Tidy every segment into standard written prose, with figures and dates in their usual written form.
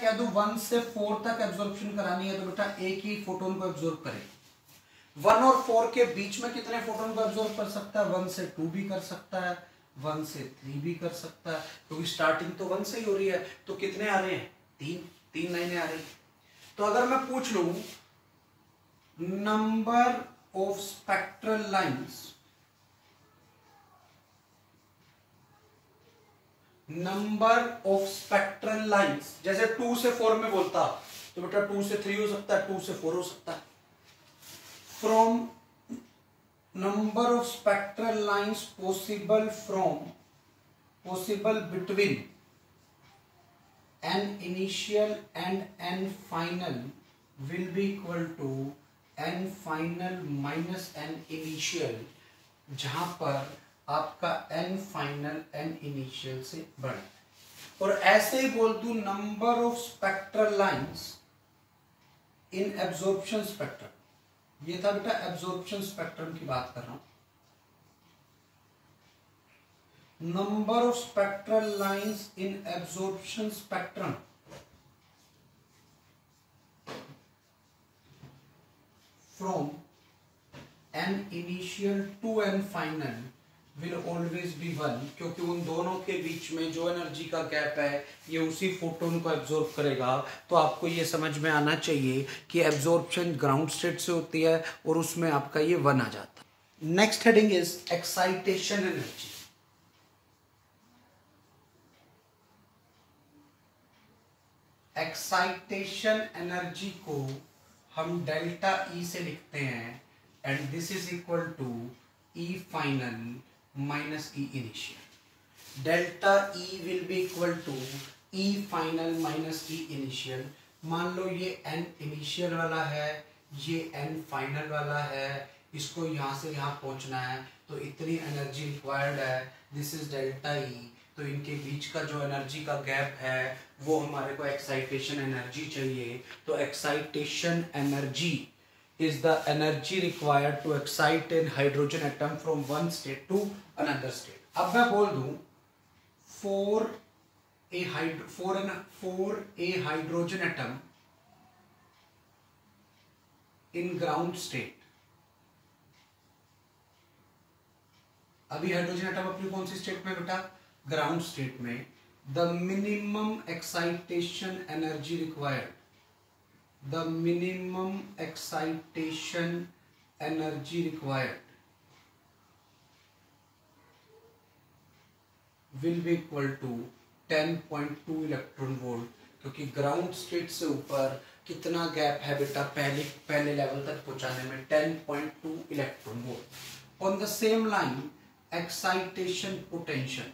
कह दूं 1 से 4 तक एब्जॉर्प्शन करानी है तो बेटा एक ही फोटोन को एब्जॉर्ब करे। 1 और 4 के बीच में कितने फोटोन को एब्जॉर्ब कर सकता है? 1 से 2 भी कर सकता है, 1 से 3 भी कर सकता है, क्योंकि स्टार्टिंग तो 1 से ही हो रही है। तो कितने आ रहे हैं? 3 लाइनें आ रही। तो अगर मैं पूछ लूं number of spectral lines, number of spectral lines, जैसे 2 से 4 में बोलता तो बेटा 2 से 3 हो सकता है, 2 से 4 हो सकता है। From number of spectral lines possible between n initial and n final will be equal to n final minus n initial, जहां पर आपका n फाइनल n इनिशियल से बड़ा। और ऐसे ही बोल दूं number of spectral lines in absorption spectrum, ये था बेटा एब्जॉर्प्शन स्पेक्ट्रम की बात कर रहा हूं। Number of spectral lines in absorption spectrum from n initial to n final will always be 1, क्योंकि उन दोनों के बीच में जो एनर्जी का गैप है ये उसी फोटोन को एब्जॉर्ब करेगा। तो आपको ये समझ में आना चाहिए कि एब्जॉर्प्शन ग्राउंड स्टेट से होती है और उसमें आपका ये 1 आ जाता है। Next heading is excitation energy. Excitation energy को हम डेल्टा ई से लिखते हैं and this is equal to E final minus E initial. Delta E will be equal to E final minus E initial. मान लो ये N initial वाला है, ये N final वाला है, इसको यहाँ से यहाँ पहुँचना है तो इतनी एनर्जी रिक्वायर्ड है, दिस इज डेल्टा E। तो इनके बीच का जो एनर्जी का गैप है वो हमारे को एक्साइटेशन एनर्जी चाहिए। तो excitation energy is the energy required to excite an hydrogen atom from one state to another state। अब मैं बोल दूं for a hydrogen atom in ground state, अभी हाइड्रोजन एटम अपनी कौन सी स्टेट में बेटा? ग्राउंड स्टेट में। The minimum excitation energy required, the minimum excitation energy required will be equal to 10.2 electron volt, क्योंकि ग्राउंड स्टेट से ऊपर कितना गैप है बेटा पहले लेवल तक पहुंचाने में? 10.2 electron volt. On the same line excitation potential,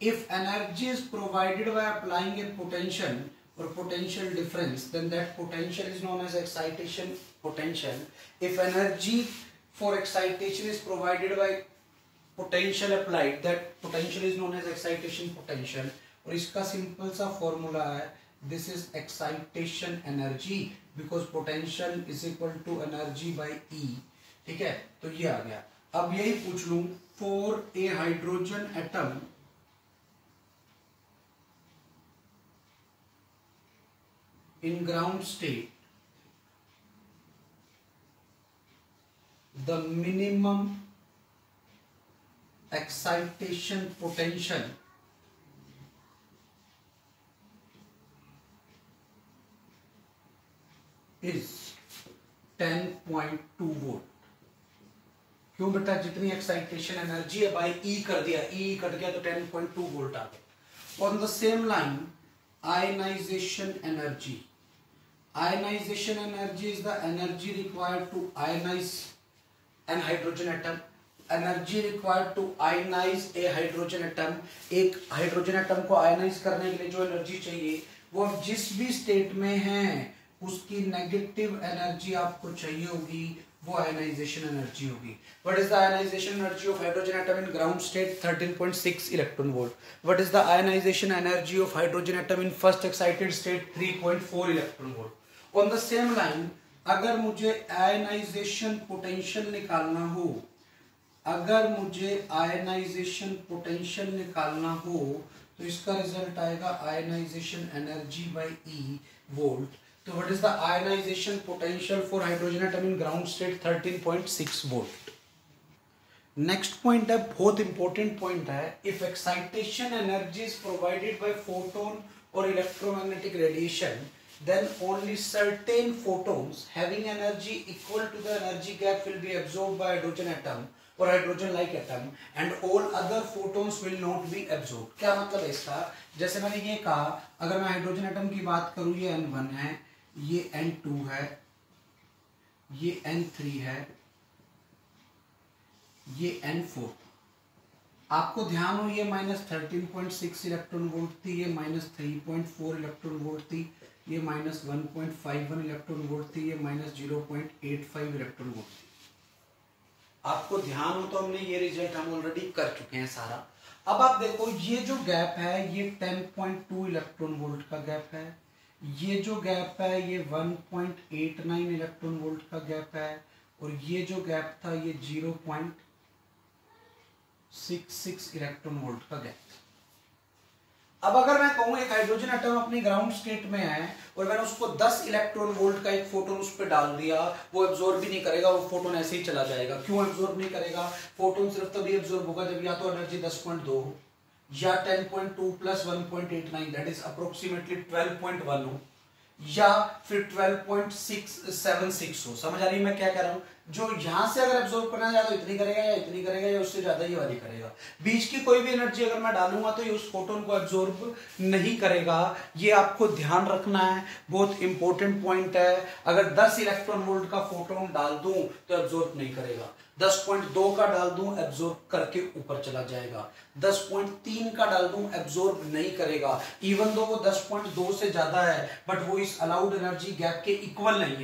if energy is provided by applying a potential or potential difference, then that potential is known as excitation potential. If energy for excitation is provided by potential applied, that potential is known as excitation potential। और इसका simple सा formula है this is excitation energy because potential is equal to energy by E। ठीक है, तो ये आ गया। अब यही पूछ लूं for a hydrogen atom in ground state, the minimum excitation potential is 10.2 volt. क्यों बेटा? जितनी एक्साइटेशन एनर्जी है बाई ई कर दिया, ई कट गया तो 10.2 वोल्ट आ गया। On the same line ionization energy, ionization energy is the energy required to ionize an hydrogen atom। energy required to ionize a hydrogen atom, एक हाइड्रोजन एटम को ionise करने के लिए जो एनर्जी चाहिए वो जिस भी स्टेट में है उसकी नेगेटिव एनर्जी आपको चाहिए होगी, वो आयनाइजेशन एनर्जी होगी। What is the ionization energy of hydrogen atom in ground state? 13.6 electron volt. What is the ionization energy of hydrogen atom in first excited state? 3.4 electron volt. On the same line अगर मुझे ionization potential निकालना हो, अगर मुझे ionization potential निकालना हो तो इसका रिजल्ट आएगा ionization energy by e volt. तो what is the ionization potential for hydrogen atom in ground state 13.6 volt. Next point है, बहुत इंपॉर्टेंट पॉइंट है, if excitation energy is provided by photon और electromagnetic radiation then only certain photons having energy equal to the energy gap will be absorbed by hydrogen atom or hydrogen like atom and all other photons will not be absorbed। क्या मतलब है इसका, जैसे मैंने ये कहा, अगर मैं हाइड्रोजन एटम की बात करूं, ये N1 है, ये N2 है, ये N3 है, ये N4। आपको ध्यान हो ये -13.6 इलेक्ट्रॉन वोल्ट थी, ये -3.4 इलेक्ट्रॉन वोल्ट थी, ये -1.51 इलेक्ट्रॉन वोल्ट थी, ये -0.85 इलेक्ट्रॉन वोल्ट थी। आपको ध्यान हो तो हमने ये रिजल्ट हम ऑलरेडी कर चुके हैं सारा। अब आप देखो ये जो गैप है ये 10.2 इलेक्ट्रॉन वोल्ट का गैप है, ये जो गैप है ये 1.89 इलेक्ट्रॉन वोल्ट का गैप है, और ये जो गैप था ये 0.66 इलेक्ट्रॉन वोल्ट का गैप। अब अगर मैं कहूं एक हाइड्रोजन एटम अपनी ग्राउंड स्टेट में है और मैंने उसको 10 इलेक्ट्रॉन वोल्ट का एक फोटोन उस पर डाल दिया, वो एब्जॉर्ब भी नहीं करेगा, वो फोटोन ऐसे ही चला जाएगा। क्यों एब्जॉर्ब नहीं करेगा? फोटोन सिर्फ तभी एब्जॉर्ब होगा जब या तो एनर्जी 10.2 हो या 10.2 प्लस 1.89 दैट इज अप्रोक्सीमेटली 12.1 हो, या फिर 12.676 हो। समझ आ रही है मैं क्या कह रहा हूं? जो यहां से अगर एब्जॉर्ब करना चाहे तो इतनी करेगा या इतनी करेगा या उससे ज्यादा ये वाली करेगा। बीच की कोई भी एनर्जी अगर मैं डालूंगा तो ये उस फोटोन को एब्जॉर्ब नहीं करेगा। ये आपको ध्यान रखना है, बहुत इंपॉर्टेंट पॉइंट है। अगर 10 इलेक्ट्रॉन वोल्ट का फोटोन डाल दूं तो एब्जॉर्ब नहीं करेगा, 10.2 का डाल दूं एब्जॉर्ब करके ऊपर चला जाएगा, 10.3 का डाल दूं एब्जॉर्ब नहीं करेगा। इवन दो वो 10.2 से ज्यादा है बट वो इस अलाउड एनर्जी गैप के इक्वल नहीं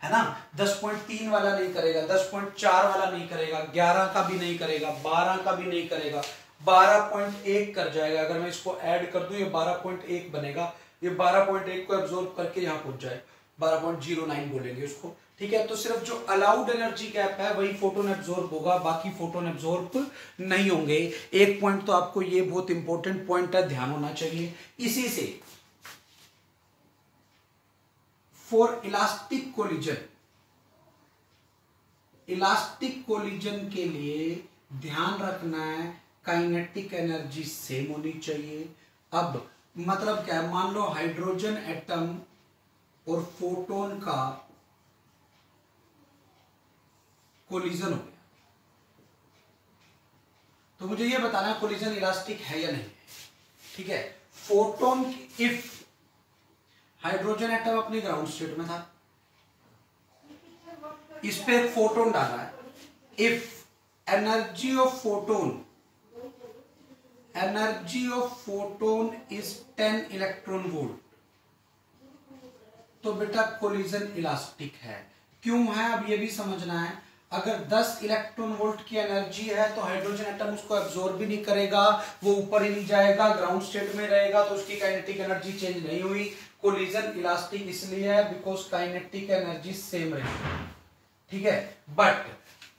है ना। 10.3 वाला नहीं करेगा, 10.4 वाला नहीं करेगा, 11 का भी नहीं करेगा, 12 का भी नहीं करेगा, 12.1 कर जाएगा। अगर मैं इसको ऐड कर दूं ये 12.1 बनेगा, ये 12.1 को एब्जॉर्ब करके यहां पहुंच जाए, 12.09 बोलेंगे उसको, ठीक है। तो सिर्फ जो अलाउड एनर्जी गैप है वही फोटोन एब्जॉर्ब होगा, बाकी फोटोन एब्जॉर्ब नहीं होंगे। एक पॉइंट तो आपको ये बहुत इंपॉर्टेंट पॉइंट है, ध्यान होना चाहिए। इसी से फॉर इलास्टिक कोलिजन के लिए ध्यान रखना है काइनेटिक एनर्जी सेम होनी चाहिए। अब मतलब क्या है, मान लो हाइड्रोजन एटम और फोटोन का कोलिजन हो गया, तो मुझे ये बताना है कोलिजन इलास्टिक है या नहीं, ठीक है। फोटोन, इफ हाइड्रोजन एटम अपनी ग्राउंड स्टेट में था, इस पे एक फोटोन डाला है, if energy of photon is 10 electron volt, तो बेटा कोलिजन इलास्टिक है। क्यों है अब ये भी समझना है। अगर 10 इलेक्ट्रॉन वोल्ट की एनर्जी है तो हाइड्रोजन एटम उसको एब्जॉर्ब भी नहीं करेगा, वो ऊपर ही नहीं जाएगा, ग्राउंड स्टेट में रहेगा, तो उसकी काइनेटिक एनर्जी चेंज नहीं हुई। कोलिजन इलास्टिक इसलिए है बिकॉज काइनेटिक एनर्जी सेम रहेगी, ठीक है। बट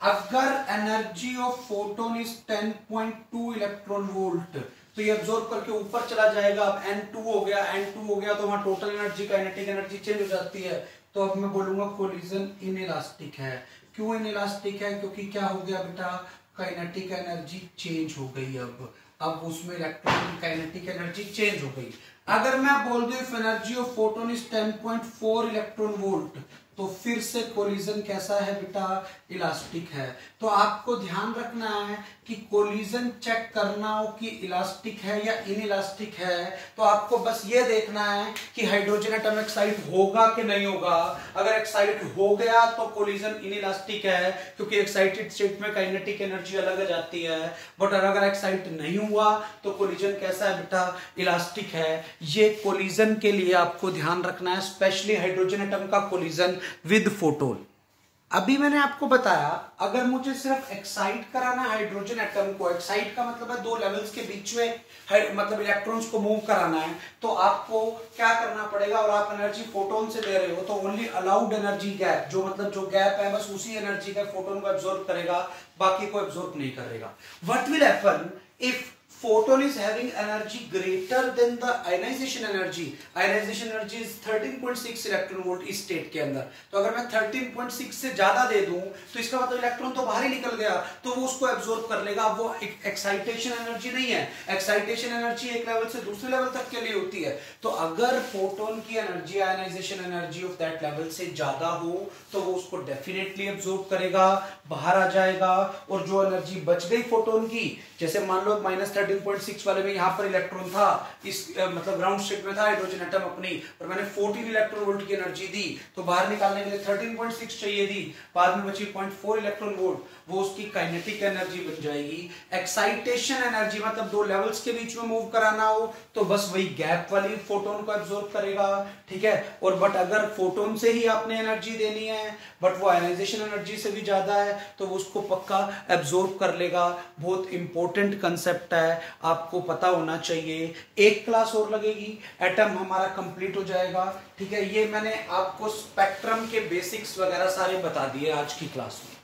अगर energy of photon is 10.2 electron volt तो ये एब्जॉर्ब करके ऊपर चला जाएगा। अब N2 हो गया तो वहां total energy kinetic energy change हो जाती है। तो अब मैं बोलूंगा कोलिजन इनइलास्टिक है। क्यों इनइलास्टिक है? क्योंकि क्या हो गया बेटा, काइनेटिक एनर्जी चेंज हो गई। अब उसमें इलेक्ट्रॉन की काइनेटिक एनर्जी चेंज हो गई। अगर मैं बोल दूं if energy of photon is 10.4 electron volt तो फिर से कोलिजन कैसा है बेटा, इलास्टिक है। तो आपको ध्यान रखना है कि कोलिजन चेक करना हो कि इलास्टिक है या इनइलास्टिक है, तो आपको बस ये देखना है कि हाइड्रोजन एटम एक्साइट होगा कि नहीं होगा। अगर एक्साइट हो गया तो कोलिजन इनइलास्टिक है, क्योंकि एक्साइटेड स्टेट में काइनेटिक एनर्जी अलग आ जाती है। बट अगर एक्साइट नहीं हुआ तो कोलिजन कैसा है बेटा, इलास्टिक है। ये कोलिजन के लिए आपको ध्यान रखना है, स्पेशली हाइड्रोजन एटम का कोलिजन विद फोटोन। अभी मैंने आपको बताया अगर मुझे सिर्फ एक्साइट कराना है हाइड्रोजन एटम को, एक्साइट का मतलब है दो लेवल्स के बीच में मतलब इलेक्ट्रॉन्स को मूव कराना है, तो आपको क्या करना पड़ेगा। और आप एनर्जी फोटोन से दे रहे हो तो ओनली अलाउड एनर्जी गैप, जो मतलब जो गैप है बस उसी एनर्जी का फोटोन को एब्जॉर्ब करेगा, बाकी को एब्जॉर्ब नहीं करेगा। What will happen if photon is having energy greater than the ionization energy. Ionization energy is 13.6 electron volt इस स्टेट के अंदर। तो अगर मैं 13.6 से ज्यादा दे दूं तो इसका मतलब इलेक्ट्रॉन तो बाहर ही निकल गया, तो वो उसको एब्जॉर्ब कर लेगा। वो एक्साइटेशन एनर्जी नहीं है, एक्साइटेशन एनर्जी एक लेवल से दूसरे लेवल तक के लिए होती है। तो अगर फोटोन की energy ionization energy of that level से ज्यादा हो तो वो उसको डेफिनेटली एब्जॉर्ब करेगा, बाहर आ जाएगा, और जो एनर्जी बच गई फोटोन की, जैसे मान लो -13.6 वाले में यहाँ पर इलेक्ट्रॉन था, इस मतलब ग्राउंड स्टेट में था हाइड्रोजन एटम अपनी, और मैंने 14 इलेक्ट्रॉन वोल्ट की एनर्जी दी, तो बाहर निकालने के लिए 13.6 चाहिए थी, बाद में बची 0.4 इलेक्ट्रॉन वोल्ट, वो उसकी काइनेटिक एनर्जी बन जाएगी। एक्साइटेशन एनर्जी मतलब दो लेवल्स के बीच में मूव कराना हो तो बस वही गैप वाली फोटोन को एब्जॉर्ब करेगा, ठीक है। और बट अगर फोटोन से ही आपने एनर्जी देनी है बट वो आयनाइजेशन एनर्जी से भी ज्यादा है तो वो उसको पक्का एब्जॉर्ब कर लेगा। बहुत इंपॉर्टेंट कंसेप्ट है, आपको पता होना चाहिए। एक क्लास और लगेगी, एटम हमारा कंप्लीट हो जाएगा, ठीक है। ये मैंने आपको स्पेक्ट्रम के बेसिक्स वगैरह सारे बता दिए आज की क्लास में।